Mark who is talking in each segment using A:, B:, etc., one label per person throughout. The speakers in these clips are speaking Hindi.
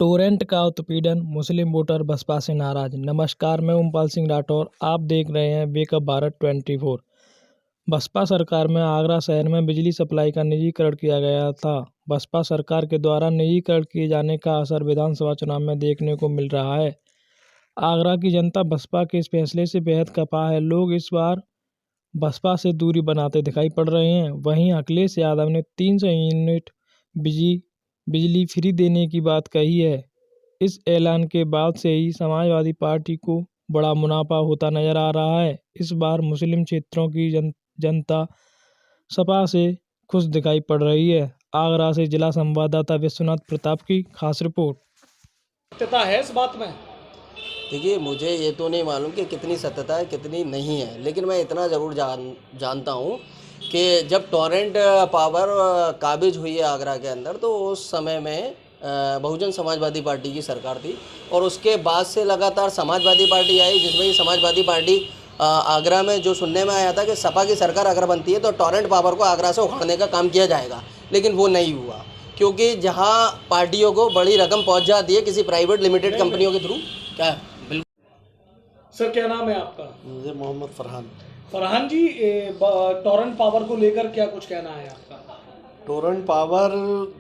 A: टोरेंट का उत्पीड़न, मुस्लिम वोटर बसपा से नाराज। नमस्कार, मैं ओमपाल सिंह राठौर। आप देख रहे हैं वेकअप भारत 24। बसपा सरकार में आगरा शहर में बिजली सप्लाई का निजीकरण किया गया था। बसपा सरकार के द्वारा निजीकरण किए जाने का असर विधानसभा चुनाव में देखने को मिल रहा है। आगरा की जनता बसपा के इस फैसले से बेहद खफा है। लोग इस बार बसपा से दूरी बनाते दिखाई पड़ रहे हैं। वहीं अखिलेश यादव ने 300 यूनिट बिजली फ्री देने की बात कही है। इस ऐलान के बाद से ही समाजवादी पार्टी को बड़ा मुनाफा होता नजर आ रहा है। इस बार मुस्लिम क्षेत्रों की जनता सपा से खुश दिखाई पड़ रही है। आगरा से जिला संवाददाता विश्वनाथ प्रताप की खास रिपोर्ट।
B: सत्यता है इस बात में?
C: देखिए, मुझे ये तो नहीं मालूम कि कितनी सत्यता है कितनी नहीं है, लेकिन मैं इतना ज़रूर जानता हूँ कि जब टोरेंट पावर काबिज हुई है आगरा के अंदर, तो उस समय में बहुजन समाजवादी पार्टी की सरकार थी और उसके बाद से लगातार समाजवादी पार्टी आई, जिसमें ये समाजवादी पार्टी आगरा में जो सुनने में आया था कि सपा की सरकार अगर बनती है तो टोरेंट पावर को आगरा से उखाड़ने का काम किया जाएगा, लेकिन वो नहीं हुआ, क्योंकि जहाँ पार्टियों को बड़ी रकम पहुँच जाती है किसी प्राइवेट लिमिटेड कंपनियों के थ्रू। क्या
B: सर, क्या नाम है आपका?
D: मुझे मोहम्मद फरहान।
B: फरहान जी, टोरेंट पावर को लेकर क्या कुछ कहना है आपका?
D: टोरेंट पावर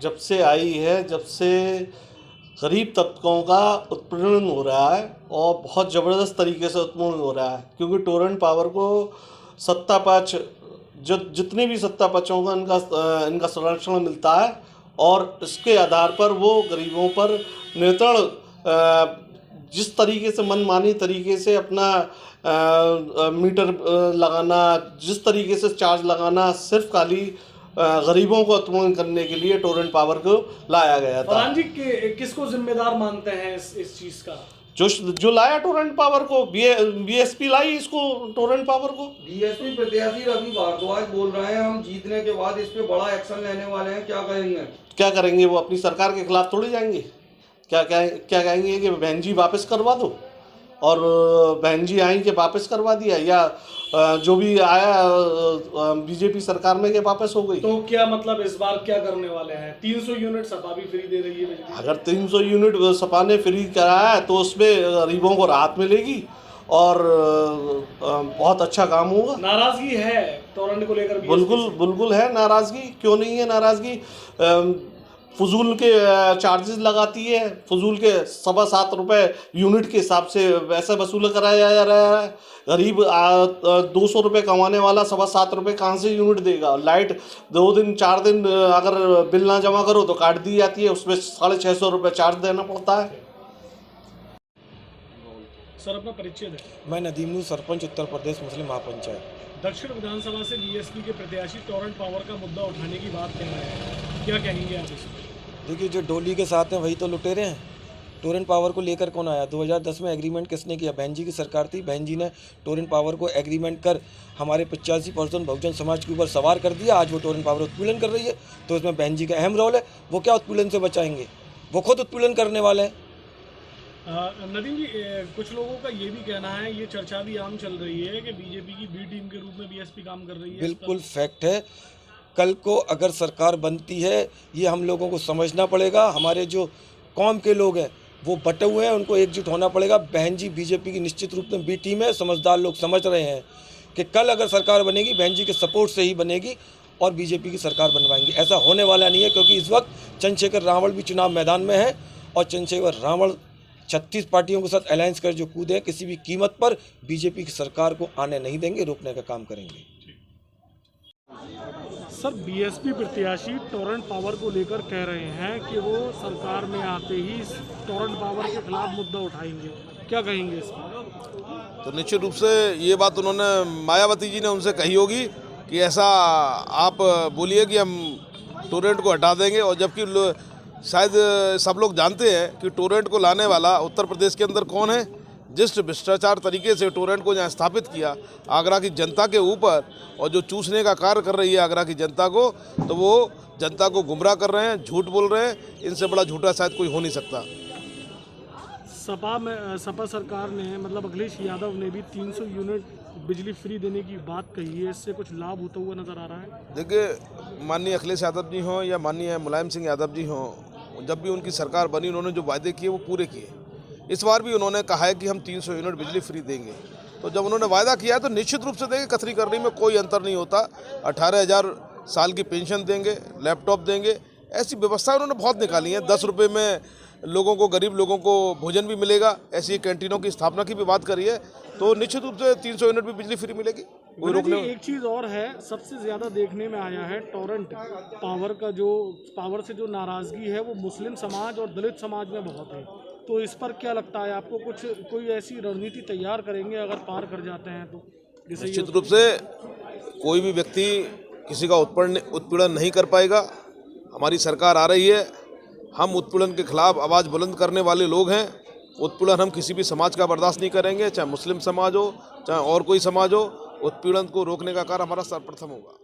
D: जब से आई है, जब से गरीब तबकों का उत्पीड़न हो रहा है और बहुत ज़बरदस्त तरीके से उत्पीड़न हो रहा है, क्योंकि टोरेंट पावर को सत्ता पक्ष जितने भी सत्ता पक्षों का इनका संरक्षण मिलता है और इसके आधार पर वो गरीबों पर नियंत्रण जिस तरीके से मनमानी तरीके से अपना मीटर लगाना, जिस तरीके से चार्ज लगाना, सिर्फ खाली गरीबों को उत्पन्न करने के लिए टोरेंट पावर को लाया गया था।
B: फरहान जी, किसको जिम्मेदार मानते हैं इस चीज़ का?
D: जो लाया टोरेंट पावर को, बीएसपी लाई इसको, टोरेंट पावर को।
E: बीएसपी प्रत्याशी रवि भारद्वाज बोल रहे हैं हम जीतने के बाद इस पे बड़ा एक्शन लेने वाले हैं, क्या करेंगे?
D: क्या करेंगे? वो अपनी सरकार के खिलाफ थोड़ी जाएंगे। क्या कहेंगे कि बहन जी वापस करवा दो, और बहन जी आई कि वापस करवा दिया, या जो भी आया बीजेपी सरकार में के वापस हो गई।
B: तो क्या मतलब इस बार क्या करने वाले हैं? 300 यूनिट सपा भी फ्री दे रही है।
D: अगर 300 यूनिट सपा ने फ्री कराया है तो उसमें गरीबों को राहत मिलेगी और बहुत अच्छा काम होगा।
B: नाराजगी है टोरेंट को लेकर?
D: बिल्कुल है नाराजगी, क्यों नहीं है नाराजगी। फजूल के चार्जेस लगाती है, फजूल के 7.25 रुपये यूनिट के हिसाब से वैसे वसूल कराया जा रहा है। गरीब 200 रुपये कमाने वाला 7.25 रुपये कहाँ से यूनिट देगा? लाइट 2 दिन 4 दिन अगर बिल ना जमा करो तो काट दी जाती है, उसमें 650 रुपये चार्ज देना पड़ता है।
B: सर, अपना परिचय दें।
F: मैं नदीम नूर, सरपंच उत्तर प्रदेश मुस्लिम महापंचायत।
B: दक्षिण विधानसभा से बीएसपी के प्रत्याशी टोरेंट पावर का मुद्दा उठाने की बात कह रहे हैं, क्या कहेंगे आप इसमें?
F: देखिए, जो डोली के साथ हैं वही तो लुटेरे हैं। टोरेंट पावर को लेकर कौन आया? 2010 में एग्रीमेंट किसने किया? बहन जी की सरकार थी। बहन जी ने टोरेंट पावर को एग्रीमेंट कर हमारे 85% बहुजन समाज के ऊपर सवार कर दिया। आज वो टोरेंट पावर उत्पीड़न कर रही है, तो इसमें बहन जी का अहम रोल है। वो क्या उत्पीड़न से बचाएंगे? वो खुद उत्पीड़न करने वाले हैं।
B: नदीम जी, कुछ लोगों का ये भी कहना है, ये चर्चा भी आम चल रही है कि बीजेपी की बी टीम के रूप में बीएसपी काम कर रही है।
F: बिल्कुल फैक्ट है। कल को अगर सरकार बनती है, ये हम लोगों को समझना पड़ेगा। हमारे जो कौम के लोग हैं वो बटे हुए हैं, उनको एकजुट होना पड़ेगा। बहन जी बीजेपी की निश्चित रूप में बी टीम है। समझदार लोग समझ रहे हैं कि कल अगर सरकार बनेगी बहन जी के सपोर्ट से ही बनेगी और बीजेपी की सरकार बनवाएंगे। ऐसा होने वाला नहीं है, क्योंकि इस वक्त चंद्रशेखर रावण भी चुनाव मैदान में है और चंद्रशेखर रावण 36 पार्टियों के साथ अलायंस कर जो कूदे, किसी भी कीमत पर बीजेपी की सरकार को आने नहीं देंगे, रोकने का काम करेंगे।
B: सर, बीएसपी प्रत्याशी टोरेंट पावर को लेकर कह रहे हैं कि वो सरकार में आते ही टोरेंट पावर के खिलाफ मुद्दा उठाएंगे, क्या कहेंगे इसमें?
G: तो निश्चित रूप से ये बात उन्होंने, मायावती जी ने उनसे कही होगी कि ऐसा आप बोलिए कि हम टोरेंट को हटा देंगे, और जबकि शायद सब लोग जानते हैं कि टोरेंट को लाने वाला उत्तर प्रदेश के अंदर कौन है। जिस भ्रष्टाचार तरीके से टोरेंट को यहाँ स्थापित किया आगरा की जनता के ऊपर, और जो चूसने का कार्य कर रही है आगरा की जनता को, तो वो जनता को गुमराह कर रहे हैं, झूठ बोल रहे हैं। इनसे बड़ा झूठा शायद कोई हो नहीं सकता।
B: सपा सरकार ने, मतलब अखिलेश यादव ने भी 300 यूनिट बिजली फ्री देने की बात कही है, इससे कुछ लाभ होता हुआ नजर आ रहा है?
G: देखिए, माननीय अखिलेश यादव जी हों या माननीय मुलायम सिंह यादव जी हों, जब भी उनकी सरकार बनी उन्होंने जो वायदे किए वो पूरे किए। इस बार भी उन्होंने कहा है कि हम 300 यूनिट बिजली फ्री देंगे। तो जब उन्होंने वायदा किया है तो निश्चित रूप से देंगे, कथनी करनी में कोई अंतर नहीं होता। 18,000 साल की पेंशन देंगे, लैपटॉप देंगे, ऐसी व्यवस्था उन्होंने बहुत निकाली है। 10 रुपये में लोगों को, गरीब लोगों को भोजन भी मिलेगा। ऐसी कैंटीनों की स्थापना की भी बात करी है, तो निश्चित रूप से 300 यूनिट भी बिजली फ्री मिलेगी। कोई रोकने
B: एक चीज़ और है, सबसे ज़्यादा देखने में आया है टोरेंट पावर का, जो पावर से जो नाराज़गी है वो मुस्लिम समाज और दलित समाज में बहुत है। तो इस पर क्या लगता है आपको, कोई ऐसी रणनीति तैयार करेंगे अगर पार कर जाते हैं तो?
G: निश्चित रूप से कोई भी व्यक्ति किसी का उत्पीड़न नहीं कर पाएगा। हमारी सरकार आ रही है, हम उत्पीड़न के खिलाफ आवाज़ बुलंद करने वाले लोग हैं। उत्पीड़न हम किसी भी समाज का बर्दाश्त नहीं करेंगे, चाहे मुस्लिम समाज हो चाहे और कोई समाज हो। उत्पीड़न को रोकने का कार्य हमारा सर्वप्रथम होगा।